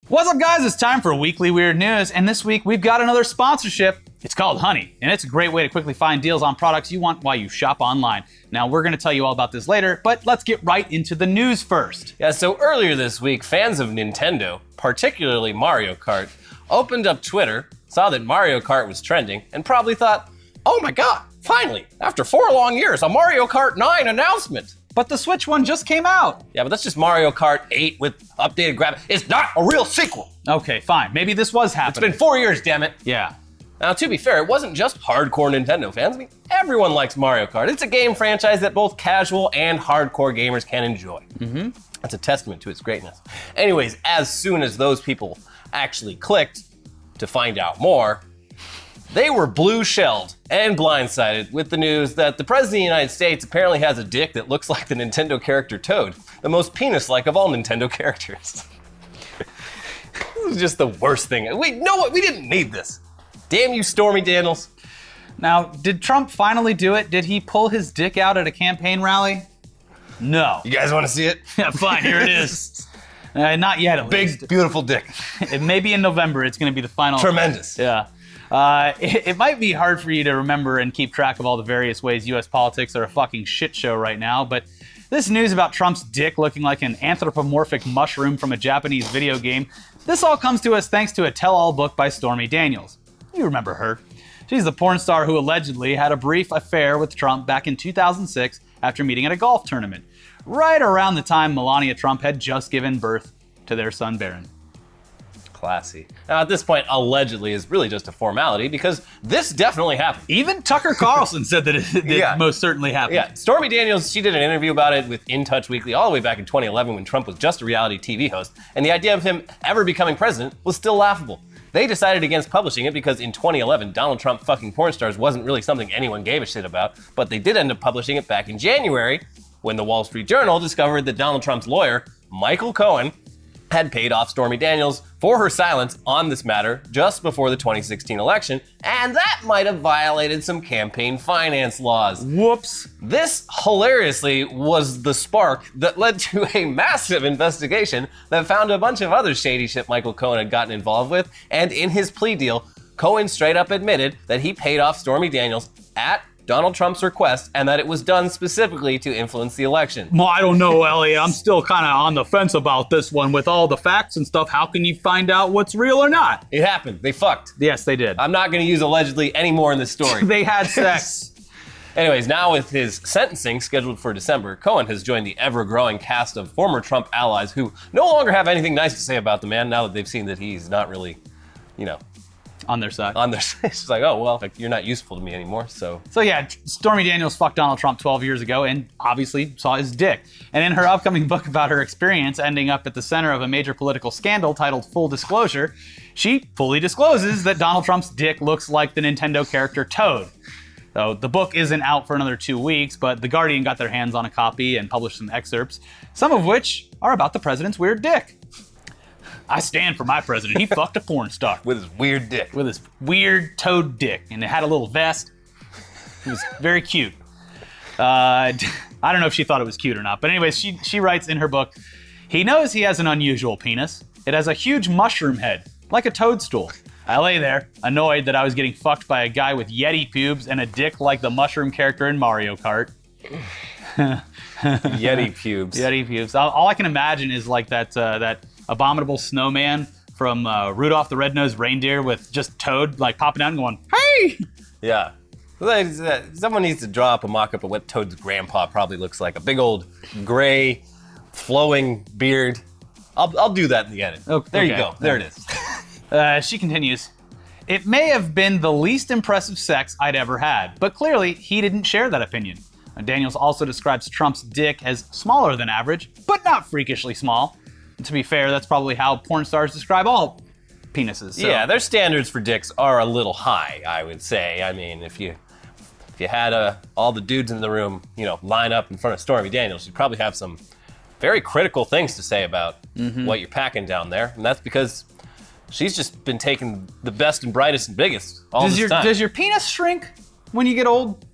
What's up, guys? It's time for Weekly Weird News, and this week we've got another sponsorship. It's called Honey, and it's a great way to quickly find deals on products you want while you shop online. Now, we're going to tell you all about this later, but let's get right into the news first. Yeah, so earlier this week, fans of Nintendo, particularly Mario Kart, opened up Twitter, saw that Mario Kart was trending, and probably thought, oh my god, finally, after 4 long years, a Mario Kart 9 announcement. But the Switch one just came out. Yeah, but that's just Mario Kart 8 with updated graphics. It's not a real sequel. Okay, fine. Maybe this was happening. It's been 4 years, damn it. Yeah. Now, to be fair, it wasn't just hardcore Nintendo fans. I mean, everyone likes Mario Kart. It's a game franchise that both casual and hardcore gamers can enjoy. That's a testament to its greatness. Anyways, as soon as those people actually clicked to find out more, they were blue-shelled and blindsided with the news that the President of the United States apparently has a dick that looks like the Nintendo character Toad, the most penis-like of all Nintendo characters. This is just the worst thing. Wait, no, what? We didn't need this. Damn you, Stormy Daniels. Now, did Trump finally do it? Did he pull his dick out at a campaign rally? No. You guys want to see it? Yeah, fine, here it is. Not yet, at least. Big, beautiful dick. It may be in November. It's going to be the final. Tremendous. Yeah. It might be hard for you to remember and keep track of all the various ways U.S. politics are a fucking shit show right now, but this news about Trump's dick looking like an anthropomorphic mushroom from a Japanese video game, this all comes to us thanks to a tell-all book by Stormy Daniels. You remember her. She's the porn star who allegedly had a brief affair with Trump back in 2006 after meeting at a golf tournament, right around the time Melania Trump had just given birth to their son Barron. Classy. Now, at this point, allegedly is really just a formality because this definitely happened. Even Tucker Carlson said that it most certainly happened. Yeah, Stormy Daniels, she did an interview about it with In Touch Weekly all the way back in 2011 when Trump was just a reality TV host, and the idea of him ever becoming president was still laughable. They decided against publishing it because in 2011, Donald Trump fucking porn stars wasn't really something anyone gave a shit about, but they did end up publishing it back in January when the Wall Street Journal discovered that Donald Trump's lawyer, Michael Cohen, had paid off Stormy Daniels for her silence on this matter just before the 2016 election, and that might have violated some campaign finance laws. Whoops. This, hilariously, was the spark that led to a massive investigation that found a bunch of other shady shit Michael Cohen had gotten involved with, and in his plea deal, Cohen straight up admitted that he paid off Stormy Daniels at Donald Trump's request, and that it was done specifically to influence the election. Well, I don't know, Elliot. I'm still kind of on the fence about this one. With all the facts and stuff, how can you find out what's real or not? It happened. They fucked. Yes, they did. I'm not going to use allegedly anymore in this story. They had sex. Anyways, now with his sentencing scheduled for December, Cohen has joined the ever-growing cast of former Trump allies who no longer have anything nice to say about the man now that they've seen that he's not really, on their side. on their side. It's like, oh, well, you're not useful to me anymore, so. So yeah, Stormy Daniels fucked Donald Trump 12 years ago and obviously saw his dick. And in her upcoming book about her experience ending up at the center of a major political scandal titled Full Disclosure, she fully discloses that Donald Trump's dick looks like the Nintendo character Toad. So the book isn't out for another 2 weeks, but The Guardian got their hands on a copy and published some excerpts, some of which are about the president's weird dick. I stand for my president. He fucked a porn star. With his weird dick. With his weird toad dick. And it had a little vest. It was very cute. I don't know if she thought it was cute or not. But anyways, she writes in her book, he knows he has an unusual penis. It has a huge mushroom head, like a toadstool. I lay there, annoyed that I was getting fucked by a guy with Yeti pubes and a dick like the mushroom character in Mario Kart. Yeti pubes. Yeti pubes. All I can imagine is like that abominable snowman from Rudolph the Red-Nosed Reindeer with just Toad like popping out and going, hey! Yeah. Someone needs to draw up a mock-up of what Toad's grandpa probably looks like. A big old gray, flowing beard. I'll do that in the edit. Okay. There you go. There it is. She continues, it may have been the least impressive sex I'd ever had, but clearly he didn't share that opinion. Daniels also describes Trump's dick as smaller than average, but not freakishly small. And to be fair, that's probably how porn stars describe all penises. So. Yeah, their standards for dicks are a little high, I would say. I mean, if you had all the dudes in the room, line up in front of Stormy Daniels, you'd probably have some very critical things to say about what you're packing down there. And that's because she's just been taking the best and brightest and biggest all this time. Does your penis shrink when you get old?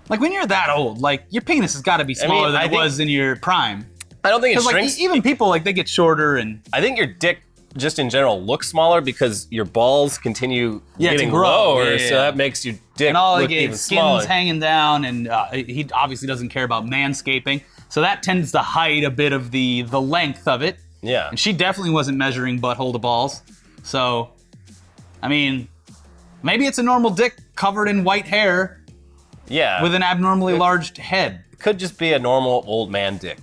Like when you're that old, like your penis has got to be smaller than it was in your prime. I don't think it shrinks. Even people, like they get shorter and... I think your dick just in general look smaller because your balls continue getting to grow. lower, Yeah. so that makes your dick And all look the even skin's smaller. hanging down, and he obviously doesn't care about manscaping, so that tends to hide a bit of the length of it. Yeah. And she definitely wasn't measuring butthole to balls. So, I mean, maybe it's a normal dick covered in white hair Yeah. with an abnormally large head. Could just be a normal old man dick.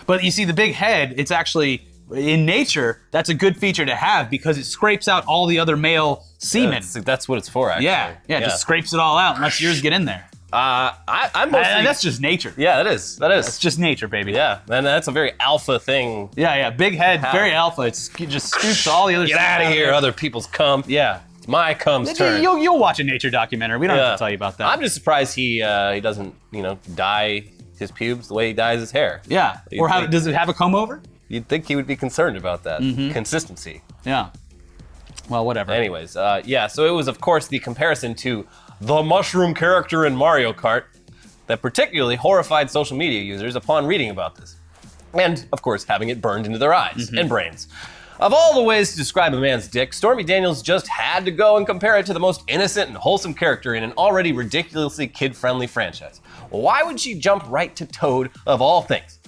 But you see, the big head, it's actually, in nature, that's a good feature to have because it scrapes out all the other male semen. That's what it's for, actually. Yeah, it just scrapes it all out and lets yours get in there. I'm mostly... That's just nature. Yeah, that is. It's just nature, baby. Yeah, and that's a very alpha thing. Yeah, big head, very alpha. It just scoops all the other Get out of here, other people's cum. Yeah. It's my cum's turn. You'll watch a nature documentary. We don't have to tell you about that. I'm just surprised he doesn't, dye his pubes the way he dyes his hair. Yeah. Or does it have a comb over? You'd think he would be concerned about that. Consistency. Yeah. Well, whatever. Anyways, so it was, of course, the comparison to the mushroom character in Mario Kart that particularly horrified social media users upon reading about this. And, of course, having it burned into their eyes and brains. Of all the ways to describe a man's dick, Stormy Daniels just had to go and compare it to the most innocent and wholesome character in an already ridiculously kid-friendly franchise. Why would she jump right to Toad of all things?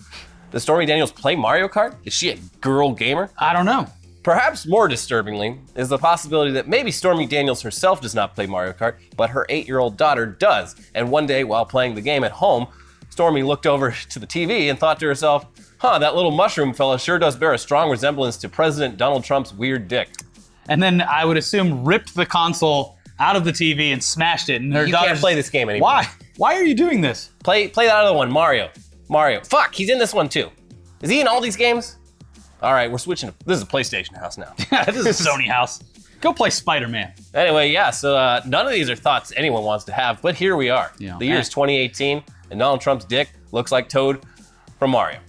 Does Stormy Daniels play Mario Kart? Is she a girl gamer? I don't know. Perhaps more disturbingly is the possibility that maybe Stormy Daniels herself does not play Mario Kart, but her 8-year-old daughter does. And one day, while playing the game at home, Stormy looked over to the TV and thought to herself, that little mushroom fella sure does bear a strong resemblance to President Donald Trump's weird dick. And then I would assume ripped the console out of the TV and smashed it. And her daughter can't play this game anymore. Why? Why are you doing this? Play that other one, Mario. Fuck, he's in this one too. Is he in all these games? All right, we're switching. This is a PlayStation house now. This is a Sony house. Go play Spider-Man. Anyway, so none of these are thoughts anyone wants to have, but here we are. Yeah. The year is 2018, and Donald Trump's dick looks like Toad from Mario.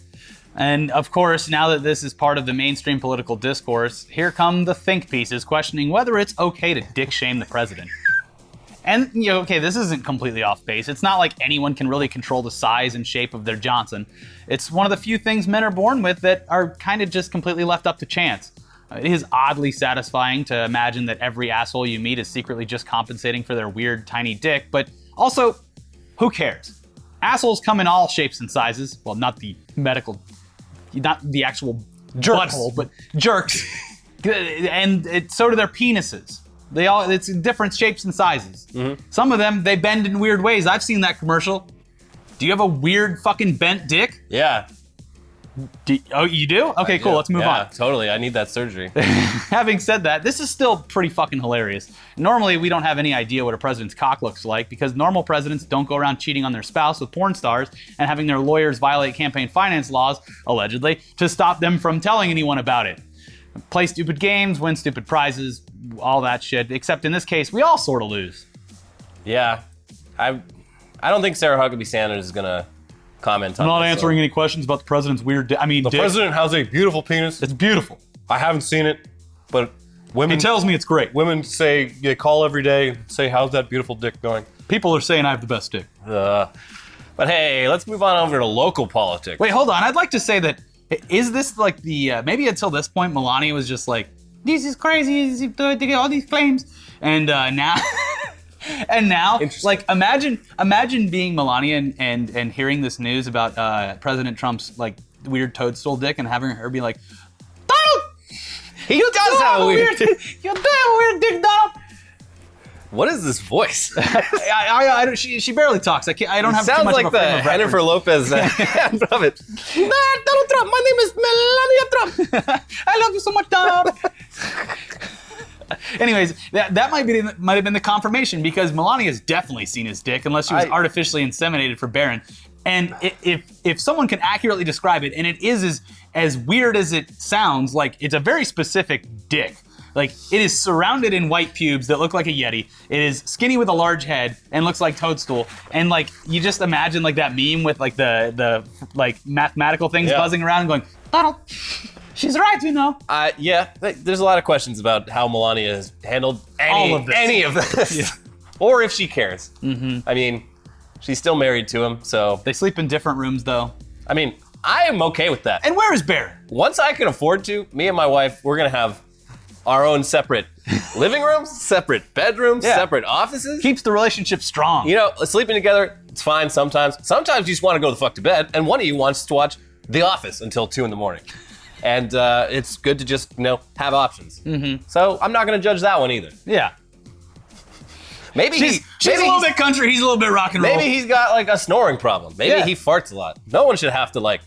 And of course, now that this is part of the mainstream political discourse, here come the think pieces questioning whether it's okay to dick shame the president. And, this isn't completely off base. It's not like anyone can really control the size and shape of their Johnson. It's one of the few things men are born with that are kind of just completely left up to chance. It is oddly satisfying to imagine that every asshole you meet is secretly just compensating for their weird tiny dick, but also, who cares? Assholes come in all shapes and sizes. Well, not the actual Jerks. butthole, but jerks. And so do their penises. It's different shapes and sizes. Some of them, they bend in weird ways. I've seen that commercial. Do you have a weird fucking bent dick? Yeah. Oh, you do? Okay, cool. Let's move on. Yeah, totally. I need that surgery. Having said that, this is still pretty fucking hilarious. Normally, we don't have any idea what a president's cock looks like because normal presidents don't go around cheating on their spouse with porn stars and having their lawyers violate campaign finance laws, allegedly, to stop them from telling anyone about it. Play stupid games, win stupid prizes, all that shit. Except in this case, we all sort of lose. Yeah. I don't think Sarah Huckabee Sanders is going to comment on I'm not this, answering any questions about the president's weird dick. The president has a beautiful penis. It's beautiful. I haven't seen it, but women... It tells me it's great. Women say, they call every day, say, how's that beautiful dick going? People are saying I have the best dick. But hey, let's move on over to local politics. Wait, hold on. I'd like to say that, is this like the, maybe until this point, Melania was just like, this is crazy, they get all these claims. And now, like, imagine being Melania and hearing this news about President Trump's, like, weird toadstool dick and having her be like, Donald! He does have a weird dick. You do have a weird dick, Donald! What is this voice? She barely talks. I don't have too much like of a frame of reference. Jennifer Lopez from it. Donald Trump, my name is Melania Trump. I love you so much, Donald. Anyways, that might have been the confirmation because Melania's definitely seen his dick unless she was artificially inseminated for Barron. And if someone can accurately describe it, and it is as weird as it sounds, like it's a very specific dick. Like, it is surrounded in white pubes that look like a Yeti. It is skinny with a large head and looks like toadstool. And, like, you just imagine, like, that meme with, like, the mathematical things buzzing around and going, Donald, she's right, Yeah, there's a lot of questions about how Melania has handled any of this. Yeah. Or if she cares. I mean, she's still married to him, so... They sleep in different rooms, though. I mean, I am okay with that. And where is Barron? Once I can afford to, me and my wife, we're going to have our own separate living rooms, separate bedrooms, separate offices. Keeps the relationship strong. You know, sleeping together, it's fine sometimes. Sometimes you just want to go the fuck to bed, and one of you wants to watch The Office until 2 a.m. And it's good to just, have options. So I'm not going to judge that one either. Yeah. Maybe she's a little bit country, he's a little bit rock and roll. Maybe he's got like a snoring problem. Maybe he farts a lot. No one should have to like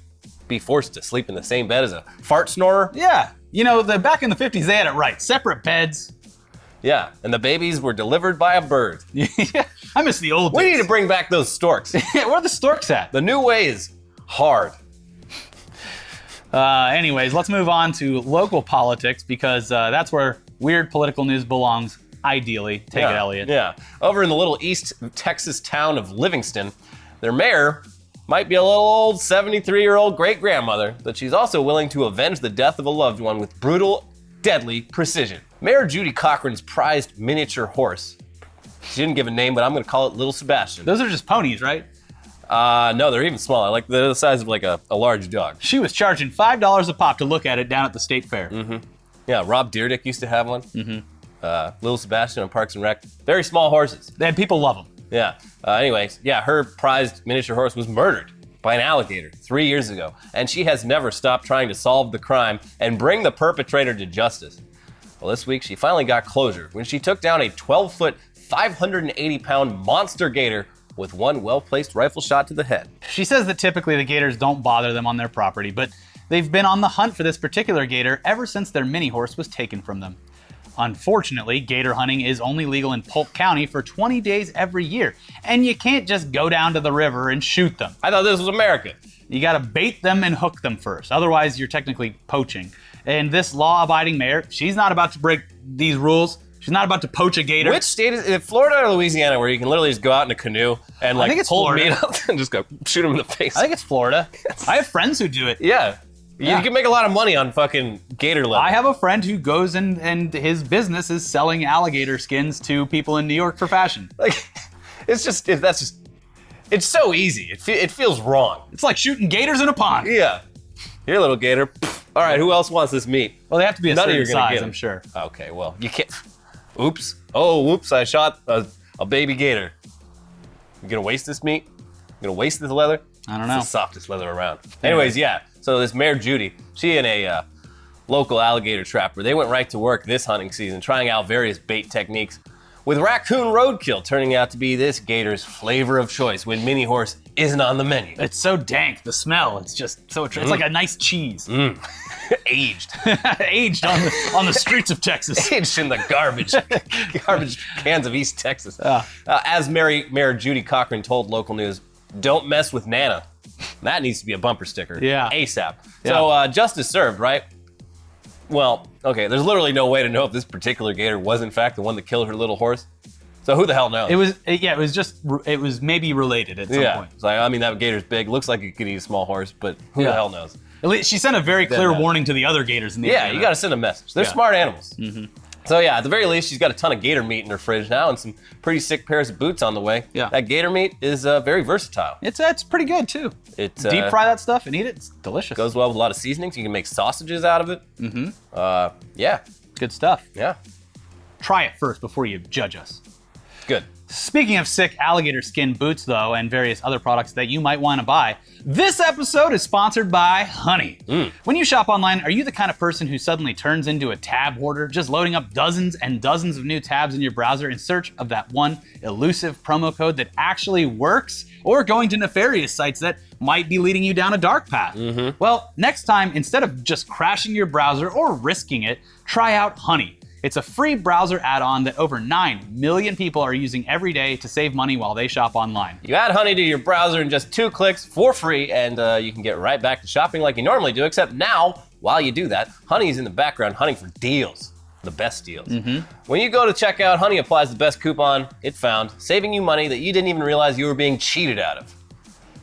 be forced to sleep in the same bed as a fart snorer. Yeah. Back in the 50s, they had it right. Separate beds. Yeah, and the babies were delivered by a bird. Yeah, I miss the old days. We need to bring back those storks. Where are the storks at? The new way is hard. Anyways, let's move on to local politics because that's where weird political news belongs, ideally. Take it, Elliot. Yeah. Over in the little East Texas town of Livingston, their mayor might be a little old 73-year-old great-grandmother, but she's also willing to avenge the death of a loved one with brutal, deadly precision. Mayor Judy Cochran's prized miniature horse. She didn't give a name, but I'm going to call it Little Sebastian. Those are just ponies, right? No, they're even smaller. Like they're the size of like a large dog. She was charging $5 a pop to look at it down at the state fair. Yeah, Rob Dyrdek used to have one. Little Sebastian on Parks and Rec. Very small horses. And people love them. Yeah. Anyways, her prized miniature horse was murdered by an alligator 3 years ago, and she has never stopped trying to solve the crime and bring the perpetrator to justice. Well, this week she finally got closure when she took down a 12-foot, 580-pound monster gator with one well-placed rifle shot to the head. She says that typically the gators don't bother them on their property, but they've been on the hunt for this particular gator ever since their mini horse was taken from them. Unfortunately, gator hunting is only legal in Polk County for 20 days every year, and you can't just go down to the river and shoot them. I thought this was America. You gotta bait them and hook them first, otherwise you're technically poaching. And this law-abiding mayor, she's not about to break these rules. She's not about to poach a gator. Which state is it? Florida or Louisiana, where you can literally just go out in a canoe and like pull meat out and just go shoot him in the face? I think it's Florida. I have friends who do it. Yeah. You can make a lot of money on fucking gator leather. I have a friend who goes and his business is selling alligator skins to people in New York for fashion. Like, it's so easy. It feels wrong. It's like shooting gators in a pond. Yeah. Here, little gator. All right, who else wants this meat? Well, they have to be a None certain of you are gonna size, get 'em. I'm sure. Okay, well, you can't. Oops. Oh, whoops, I shot a baby gator. You gonna waste this meat? You gonna waste this leather? I don't know. It's the softest leather around. Anyways, yeah. So this Mayor Judy, she and a local alligator trapper, they went right to work this hunting season, trying out various bait techniques, with raccoon roadkill turning out to be this gator's flavor of choice when mini horse isn't on the menu. It's so dank, the smell. It's just so it's like a nice cheese. Aged. Aged on the streets of Texas. Aged in the garbage cans of East Texas. As Mayor Judy Cochran told local news, don't mess with Nana. That needs to be a bumper sticker. Yeah. ASAP. Yeah. So justice served, right? Well, okay, there's literally no way to know if this particular gator was in fact the one that killed her little horse. So who the hell knows? It was maybe related at some point. It's like, I mean, that gator's big. Looks like it could eat a small horse, but who the hell knows? At least she sent a very clear warning to the other gators in the area. You got to send a message. They're smart animals. So yeah, at the very least, she's got a ton of gator meat in her fridge now and some pretty sick pairs of boots on the way. Yeah. That gator meat is very versatile. It's pretty good too. It deep fry that stuff and eat it. It's delicious. Goes well with a lot of seasonings. You can make sausages out of it. Yeah. Good stuff. Yeah. Try it first before you judge us. Good. Speaking of sick alligator skin boots, though, and various other products that you might want to buy, this episode is sponsored by Honey. When you shop online, are you the kind of person who suddenly turns into a tab hoarder, just loading up dozens and dozens of new tabs in your browser in search of that one elusive promo code that actually works, or going to nefarious sites that might be leading you down a dark path? Well, next time, instead of just crashing your browser or risking it, try out Honey. It's a free browser add-on that over 9 million people are using every day to save money while they shop online. You add Honey to your browser in just 2 clicks for free, and you can get right back to shopping like you normally do, except now, while you do that, Honey's in the background hunting for deals. The best deals. When you go to checkout, Honey applies the best coupon it found, saving you money that you didn't even realize you were being cheated out of.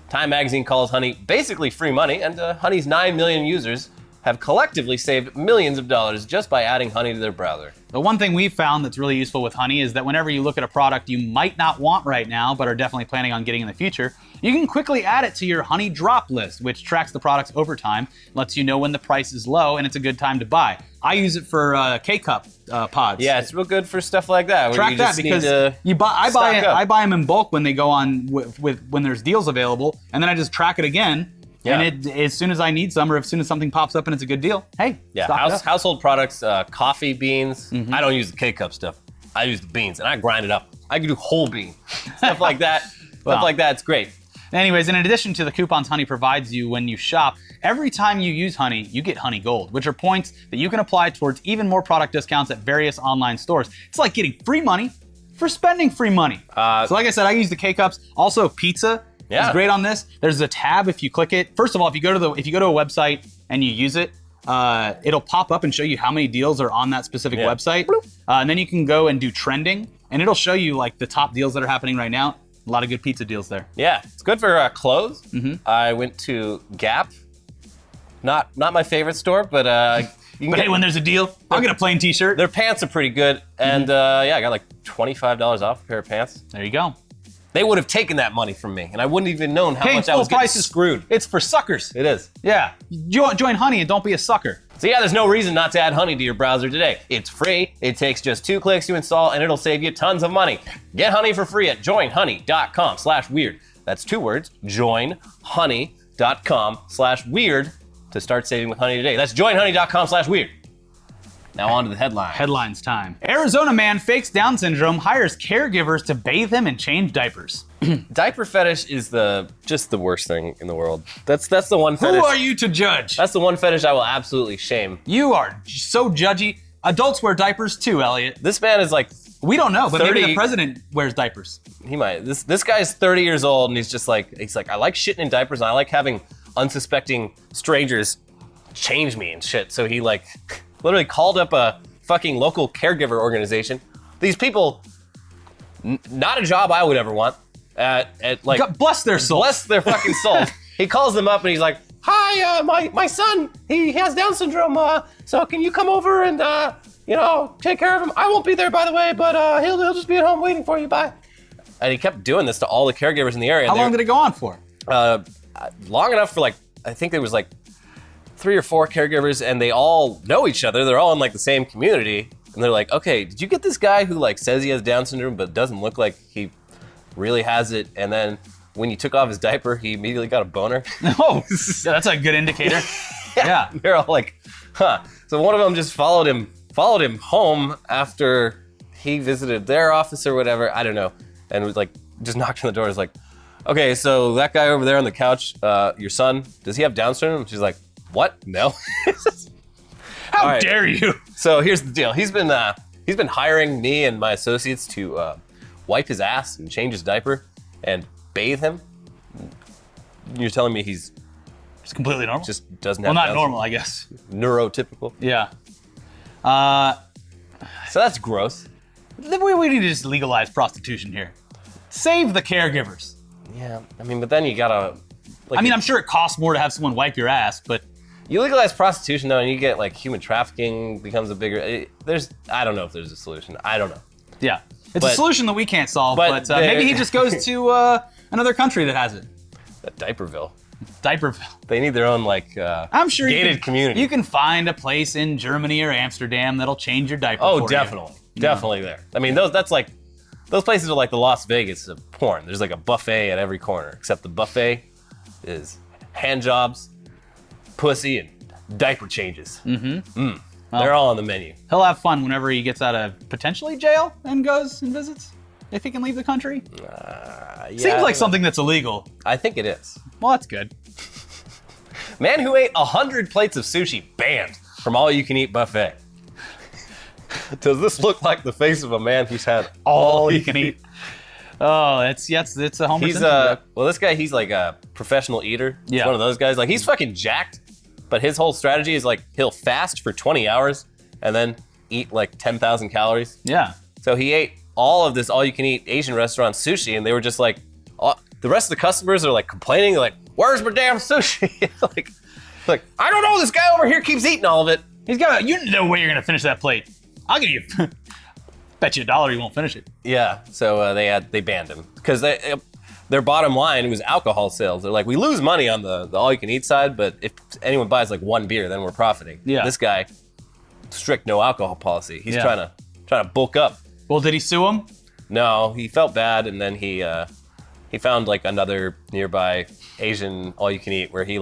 Time Magazine calls Honey basically free money, and Honey's 9 million users have collectively saved millions of dollars just by adding honey to their browser. The one thing we've found that's really useful with honey is that whenever you look at a product you might not want right now, but are definitely planning on getting in the future, you can quickly add it to your honey drop list, which tracks the products over time, lets you know when the price is low and it's a good time to buy. I use it for K-Cup pods. Yeah, it's real good for stuff like that. Track that because I buy them in bulk when they go on when there's deals available, and then I just track it again. Yeah. And as soon as I need some, or as soon as something pops up and it's a good deal, hey, yeah, household products, coffee beans. Mm-hmm. I don't use the K-Cup stuff. I use the beans, and I grind it up. I can do whole bean, stuff like that. Stuff like that, it's great. Anyways, in addition to the coupons Honey provides you when you shop, every time you use Honey, you get Honey Gold, which are points that you can apply towards even more product discounts at various online stores. It's like getting free money for spending free money. So like I said, I use the K-Cups. Also, pizza. Yeah. It's great on this. There's a tab if you click it. First of all, if you go to a website and you use it, it'll pop up and show you how many deals are on that specific website. And then you can go and do trending, and it'll show you like the top deals that are happening right now. A lot of good pizza deals there. Yeah, it's good for clothes. Mm-hmm. I went to Gap. Not my favorite store, but hey, when there's a deal, I'll get a plain t-shirt. Their pants are pretty good, and I got like $25 off a pair of pants. There you go. They would have taken that money from me, and I wouldn't even known how much I was getting screwed. It's for suckers. It is. Yeah. Join Honey and don't be a sucker. So yeah, there's no reason not to add Honey to your browser today. It's free, it takes just 2 clicks to install, and it'll save you tons of money. Get Honey for free at joinhoney.com/weird. That's 2 words, joinhoney.com/weird to start saving with Honey today. That's joinhoney.com/weird. Now on to the headline. Headlines time. Arizona man fakes Down syndrome, hires caregivers to bathe him and change diapers. Diaper fetish is just the worst thing in the world. That's the one fetish. Who are you to judge? That's the one fetish I will absolutely shame. You are so judgy. Adults wear diapers too, Elliot. This man is like, we don't know, but 30, maybe the president wears diapers. He might. This guy's 30 years old, and he's like, I like shitting in diapers, and I like having unsuspecting strangers change me and shit. So he like literally called up a fucking local caregiver organization. These people, not a job I would ever want. At like, God bless their souls. Bless their fucking souls. He calls them up and he's like, "Hi, my son, he has Down syndrome. So can you come over and take care of him? I won't be there, by the way, but he'll just be at home waiting for you. Bye." And he kept doing this to all the caregivers in the area. How long did it go on for? Long enough for I think there was 3 or 4 caregivers, and they all know each other. They're all in the same community, and they're like, "Okay, did you get this guy who says he has Down syndrome but doesn't look like he really has it, and then when you took off his diaper, he immediately got a boner?" Oh, that's a good indicator. Yeah. They're all like, huh. So one of them just followed him home after he visited their office or whatever, I don't know, and was just knocked on the door. It was like, "Okay, so that guy over there on the couch, your son, does he have Down syndrome?" She's like, "What? No." How dare you? So here's the deal. He's been hiring me and my associates to wipe his ass and change his diaper and bathe him. You're telling me he's just completely normal? Just doesn't have not normal, I guess. Neurotypical. Yeah. So that's gross. We need to just legalize prostitution here. Save the caregivers. Yeah, but then you gotta... I'm sure it costs more to have someone wipe your ass, but... You legalize prostitution, though, and you get, human trafficking becomes a bigger... I don't know if there's a solution. I don't know. Yeah. It's a solution that we can't solve, but maybe he just goes to another country that has it. Diaperville. They need their own, I'm sure gated community. You can find a place in Germany or Amsterdam that'll change your diaper for definitely. you. Definitely there. Those places are the Las Vegas of porn. There's a buffet at every corner, except the buffet is hand jobs, pussy, and diaper changes. Mm-hmm. Well, they're all on the menu. He'll have fun whenever he gets out of potentially jail and goes and visits, if he can leave the country. Yeah, seems like something that's illegal. I think it is. Well, that's good. Man who ate 100 plates of sushi banned from all-you-can-eat buffet. Does this look like the face of a man who's had all you can eat? Oh, it's a Homer Simpson joke. Well, this guy, he's a professional eater. Yeah. He's one of those guys. He's fucking jacked, but his whole strategy is he'll fast for 20 hours and then eat 10,000 calories. Yeah. So he ate all of this all-you-can-eat Asian restaurant sushi, and they were just the rest of the customers are complaining, "Where's my damn sushi?" Like, I don't know, this guy over here keeps eating all of it. He's got. You know way you're gonna finish that plate. I'll give you. Bet you $1 he won't finish it. Yeah, so they banned him because their bottom line was alcohol sales. They're like, we lose money on the all-you-can-eat side, but if anyone buys like one beer, then we're profiting. Yeah. This guy, strict no alcohol policy. He's trying to bulk up. Well, did he sue him? No, he felt bad, and then he found like another nearby Asian all-you-can-eat where he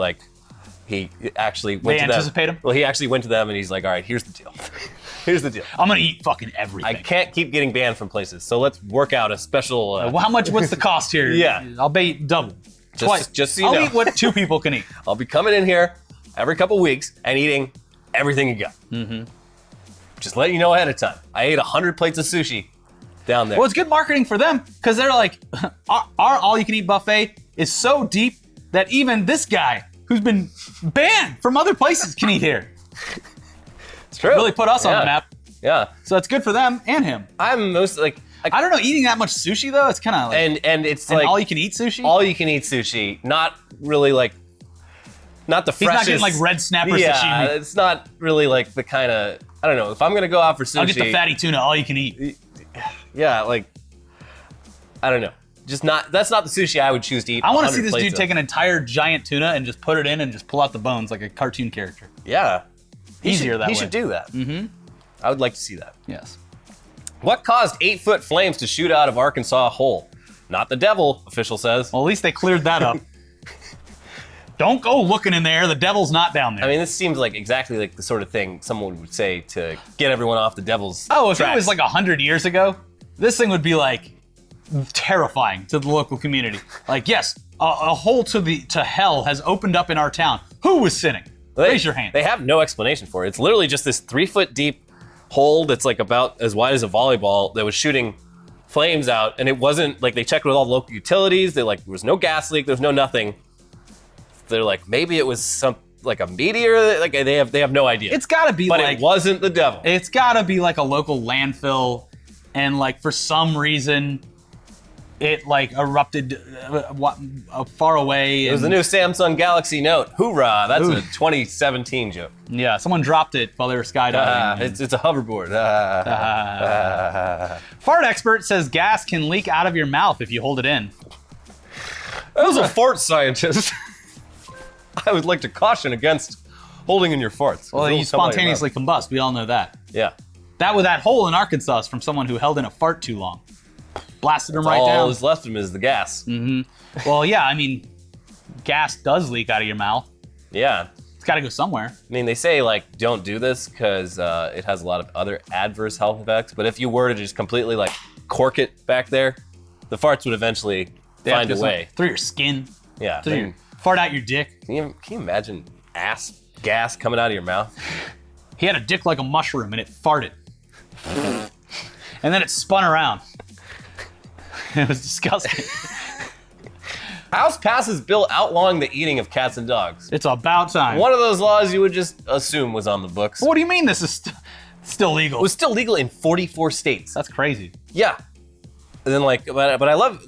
actually went to them. They anticipate him? Well, he actually went to them, and he's like, all right, here's the deal. Here's the deal. I'm gonna eat fucking everything. I can't keep getting banned from places, so let's work out a special. Well, what's the cost here? Yeah. I'll pay you double. Just so you know. I'll eat what 2 people can eat. I'll be coming in here every couple weeks and eating everything you got. Mm-hmm. Just letting you know ahead of time. I ate 100 plates of sushi down there. Well, it's good marketing for them because they're like, our all-you-can-eat buffet is so deep that even this guy who's been banned from other places can eat here. It's true. Really put us on the map. Yeah. So it's good for them and him. I'm most like I don't know, eating that much sushi though, it's kind of like and it's like all you can eat sushi. All you can eat sushi, not really like not the He's freshest. not getting like red snapper yeah, sashimi. it's not really like the kind of I don't know. If I'm gonna go out for sushi, I'll get the fatty tuna, all you can eat. Yeah, like I don't know. Just not. That's not the sushi I would choose to eat. I want to see this dude take an entire giant tuna and just put it in and just pull out the bones like a cartoon character. Yeah. Easier that way. He should do that. Mm-hmm. I would like to see that. Yes. What caused 8-foot flames to shoot out of Arkansas hole? Not the devil, official says. Well, at least they cleared that up. Don't go looking in there. The devil's not down there. I mean, this seems like exactly like the sort of thing someone would say to get everyone off the devil's if tracks. it was like 100 years ago, this thing would be like terrifying to the local community. Like, yes, a hole to hell has opened up in our town. Who was sinning? Raise your hand. They have no explanation for it. It's literally just this 3-foot deep hole that's like about as wide as a volleyball that was shooting flames out, and it wasn't like they checked with all the local utilities. They there was no gas leak. There was no nothing. They're like maybe it was some like a meteor. Like they have no idea. It's got to be but like it wasn't the devil. It's got to be like a local landfill, and like for some reason, it like erupted far away. It was the new Samsung Galaxy Note. Hoorah! That's a 2017 joke. Yeah, someone dropped it while they were skydiving. It's a hoverboard. Fart expert says gas can leak out of your mouth if you hold it in. As a fart scientist, I would like to caution against holding in your farts. Well, you spontaneously combust. We all know that. Yeah. That hole in Arkansas is from someone who held in a fart too long. Blasted him right down. All that's left of him is the gas. Mm-hmm. Well, yeah, I mean, gas does leak out of your mouth. Yeah. It's got to go somewhere. I mean, they say, like, don't do this because it has a lot of other adverse health effects. But if you were to just completely, like, cork it back there, the farts would eventually find a way. Through your skin. Yeah. Fart out your dick. Can you imagine ass gas coming out of your mouth? He had a dick like a mushroom and it farted. And then it spun around. It was disgusting. House passes bill outlawing the eating of cats and dogs. It's about time. One of those laws you would just assume was on the books. What do you mean this is still legal? It was still legal in 44 states. That's crazy. Yeah. And then but I love,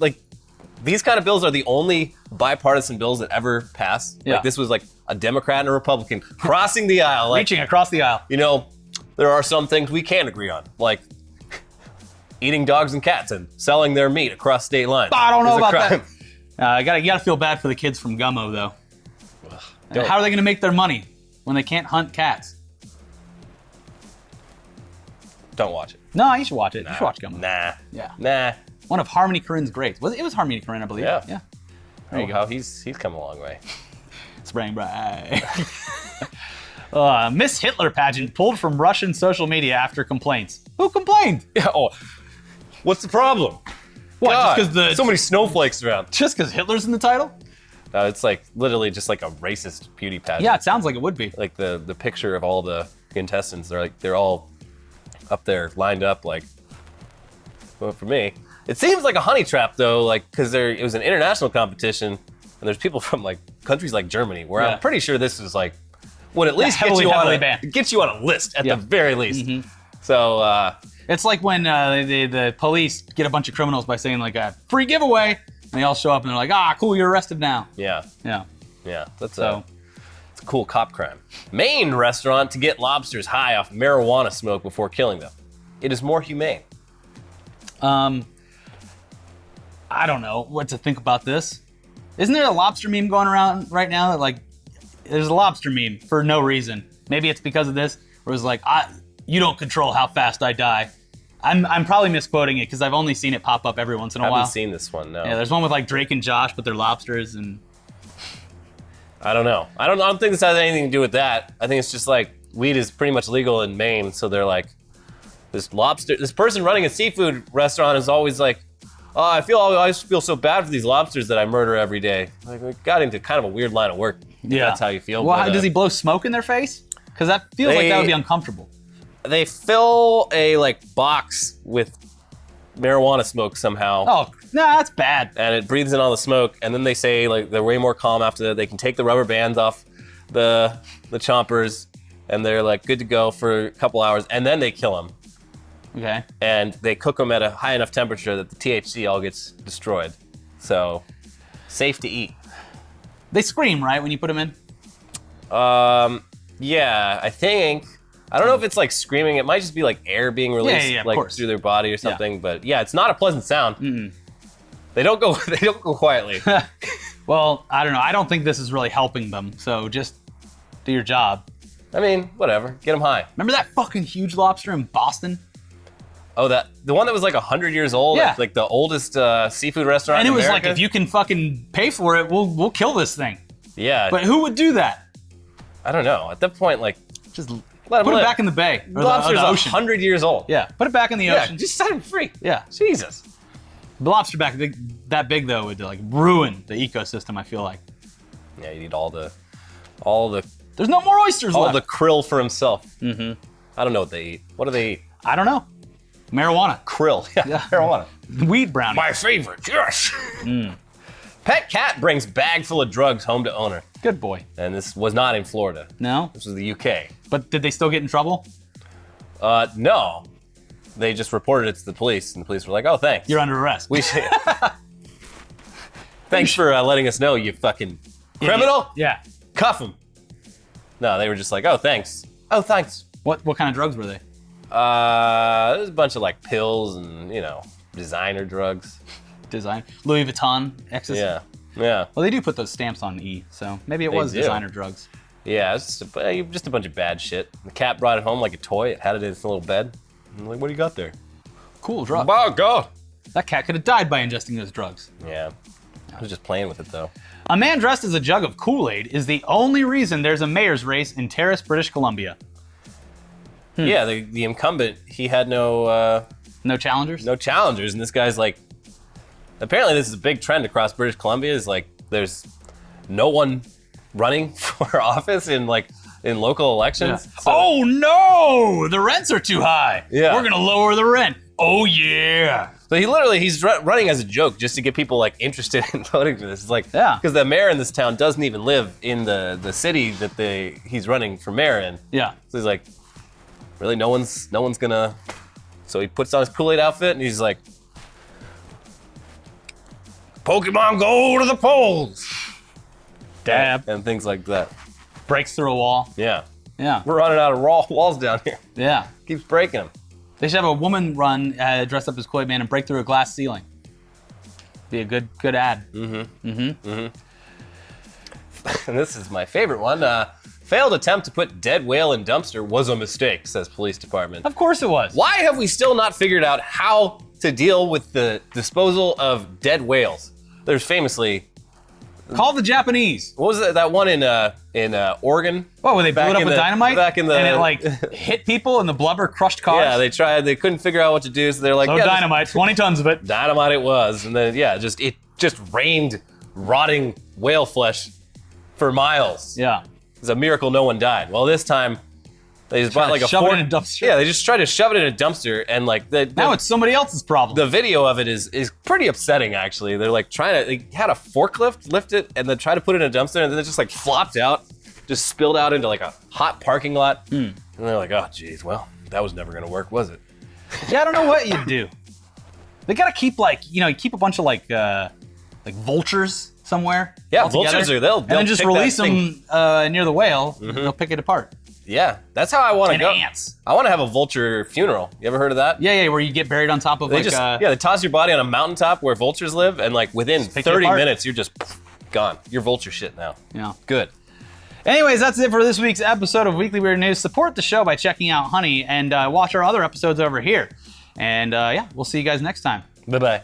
these kind of bills are the only bipartisan bills that ever pass. Yeah. Like this was like a Democrat and a Republican crossing the aisle. Reaching across the aisle. You know, there are some things we can agree on, like eating dogs and cats and selling their meat across state lines. I don't know about that. You gotta feel bad for the kids from Gummo, though. How are they gonna make their money when they can't hunt cats? Don't watch it. No, you should watch it. You should watch Gummo. Nah. Yeah. Nah. One of Harmony Korine's greats. It was Harmony Korine, I believe. Yeah. There you go. How he's come a long way. Spraying bright. Miss Hitler pageant pulled from Russian social media after complaints. Who complained? Yeah. Oh, what's the problem? What? God, Just because so many snowflakes around. Just because Hitler's in the title? It's like literally just like a racist beauty pageant. Yeah, it sounds like it would be. Like the picture of all the contestants, they're all up there lined up like. Well, for me, it seems like a honey trap though, like because it was an international competition, and there's people from like countries like Germany, where I'm pretty sure this is like would at least get you on a list at the very least. Mm-hmm. So it's like when the police get a bunch of criminals by saying like a free giveaway, and they all show up and they're like, cool, you're arrested now. Yeah. Yeah. That's so it's cool cop crime. Maine restaurant to get lobsters high off marijuana smoke before killing them. It is more humane. I don't know what to think about this. Isn't there a lobster meme going around right now that, like, there's a lobster meme for no reason. Maybe it's because of this, where it's like, you don't control how fast I die. I'm probably misquoting it because I've only seen it pop up every once in a while. I haven't seen this one, no. Yeah, there's one with like Drake and Josh, but they're lobsters, and I don't know. I don't think this has anything to do with that. I think it's just like weed is pretty much legal in Maine, so they're like, this person running a seafood restaurant is always like, oh, I always feel so bad for these lobsters that I murder every day. Like, we got into kind of a weird line of work. Yeah, that's how you feel. Well, but, does he blow smoke in their face? Because that feels like that would be uncomfortable. They fill a like box with marijuana smoke somehow. Oh, nah, that's bad. And it breathes in all the smoke, and then they say like they're way more calm after that. They can take the rubber bands off the chompers, and they're like good to go for a couple hours, and then they kill them. Okay. And they cook them at a high enough temperature that the THC all gets destroyed. So, safe to eat. They scream, right, when you put them in? Yeah, I think. I don't know if it's like screaming. It might just be like air being released, of like course. through their body or something. But yeah, it's not a pleasant sound. Mm-mm. They don't go. They don't go quietly. Well, I don't know. I don't think this is really helping them. So just do your job. I mean, whatever. Get them high. Remember that fucking huge lobster in Boston? Oh, the one that was like 100 years old. Yeah. Like the oldest seafood restaurant. And it in was America. like, if you can fucking pay for it, we'll kill this thing. Yeah. But who would do that? I don't know. At that point, like, Just let put them it live. back in the bay or Lobster's the ocean. 100 years old. Yeah, put it back in the ocean. Just set them free. Yeah. Jesus. The lobster that big though would like ruin the ecosystem. I feel like Yeah, you need all the there's no more oysters all left. the krill for himself. Mm-hmm. I don't know what they eat. What do they eat? I don't know. Marijuana, Krill. Yeah, marijuana. weed brownie. My favorite. Yes. Pet cat brings bag full of drugs home to owner. Good boy. And this was not in Florida. No, This was the UK. but did they still get in trouble? No. They just reported it to the police, and the police were like, "Oh, thanks. You're under arrest. We should. Thanks for letting us know, you fucking criminal. Yeah. Cuff him." No, they were just like, "Oh, thanks. Oh, thanks." What kind of drugs were they? There's a bunch of like pills and designer drugs. Design Louis Vuitton, ecstasy. Yeah, yeah, Well, they do put those stamps on E, so maybe it was do. designer drugs. yeah. It's just a bunch of bad shit. The cat brought it home like a toy. It had it in its little bed. I'm like, "What do you got there?" Cool drug. Oh God. That cat could have died by ingesting those drugs. Yeah. I was just playing with it though. A man dressed as a jug of Kool-Aid is the only reason there's a mayor's race in Terrace, British Columbia. Yeah, the incumbent, he had no challengers? no challengers, and this guy's like, apparently this is a big trend across British Columbia, is like there's no one running for office in local elections. Yeah. So- Oh no! The rents are too high. Yeah. We're gonna lower the rent. Oh yeah. So he's running as a joke just to get people like interested in voting for this. It's like, Yeah. because the mayor in this town doesn't even live in the city that he's running for mayor in. Yeah. So he's like, really, no one's gonna. So he puts on his Kool-Aid outfit and he's like, Pokemon go to the polls. Dab. And things like that. Breaks through a wall. Yeah. Yeah. We're running out of raw walls down here. Yeah. Keeps breaking them. They should have a woman run dressed up as Kool-Aid Man and break through a glass ceiling. Be a good ad. And this is my favorite one. Failed attempt to put dead whale in dumpster was a mistake, says police department. Of course it was. Why have we still not figured out how to deal with the disposal of dead whales? There's famously, Call the Japanese. what was that one in Oregon? What, where they blew Back it up in with the- dynamite? back in the- And it like hit people and the blubber crushed cars? Yeah, they tried. They couldn't figure out what to do, so they're like, So yeah, dynamite, 20 tons of it. dynamite it was, and then it just rained rotting whale flesh for miles. Yeah. It's a miracle no one died. Well, this time they just bought like a shove it fork. in a dumpster. Yeah, they just tried to shove it in a dumpster, and like Now it's somebody else's problem. the video of it is pretty upsetting. Actually, they're like they had a forklift lift it and then try to put it in a dumpster, and then it just like flopped out, just spilled out into like a hot parking lot, and they're like, oh geez, well that was never gonna work, was it? Yeah, I don't know what you'd do. They gotta keep you keep a bunch of like vultures somewhere. Yeah, all together, vultures are, they'll and then just pick that release them near the whale. They'll pick it apart. Yeah, that's how I want to And go. ants. I want to have a vulture funeral. You ever heard of that? Yeah, where you get buried on top of They they toss your body on a mountaintop where vultures live, and like within pick it 30 apart. minutes, you're just gone. You're vulture shit now. Yeah. Good. Anyways, that's it for this week's episode of Weekly Weird News. Support the show by checking out Honey and watch our other episodes over here. And yeah, we'll see you guys next time. Bye-bye.